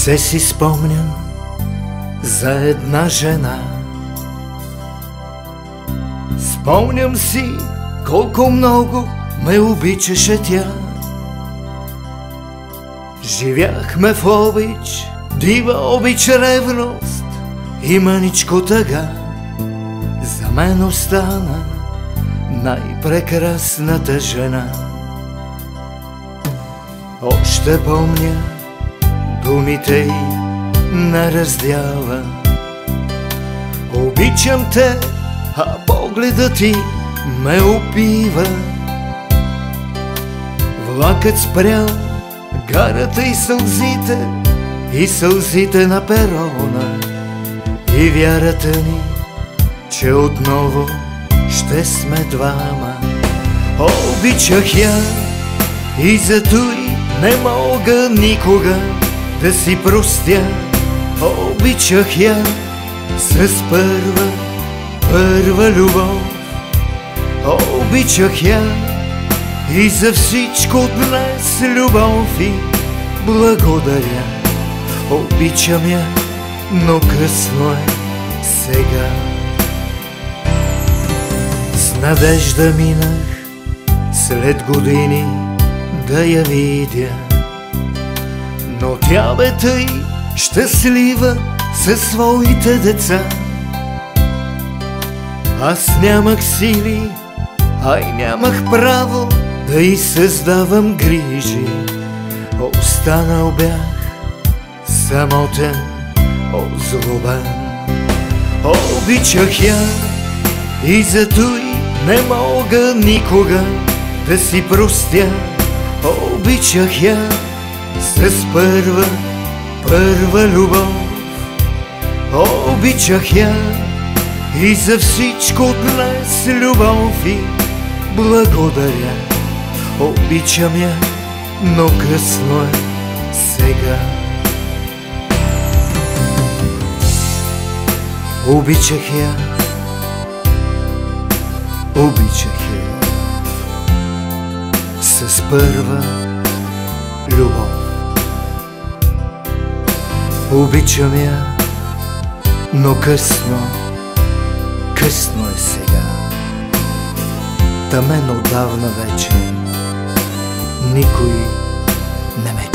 Все си спомням за една жена. Спомням си колко много ме обичаше тя. Живяхме в обич, дива обич, ревност и мъничко тъга. За мен остана най-прекрасната жена. Още помня думите й на раздяла. Обичам те, а погледът ти ме убива. Влакът спрял, гарата и сълзите на перона, и вярата ни, че отново ще сме двама. Обичах я и затой не мога никога да си простя. Обичах я с първа любов. Обичах я и за всичко днес любов и благодаря. Обичам я, но късно е сега. С надежда минах след години да я видя, но тя бе тъй щастлива със своите деца. Аз нямах сили, а и нямах право да й създавам грижи. Останал бях самотен, озлобен. Обичах я и затой не мога никога да си простя. Обичах я с първа любов. Обичах я и за всичко днес любов и благодаря. Обичам я, но късно е сега. Обичах я, с първа любов. Обичам я, но късно е сега. Та мен отдавна вече никой не ме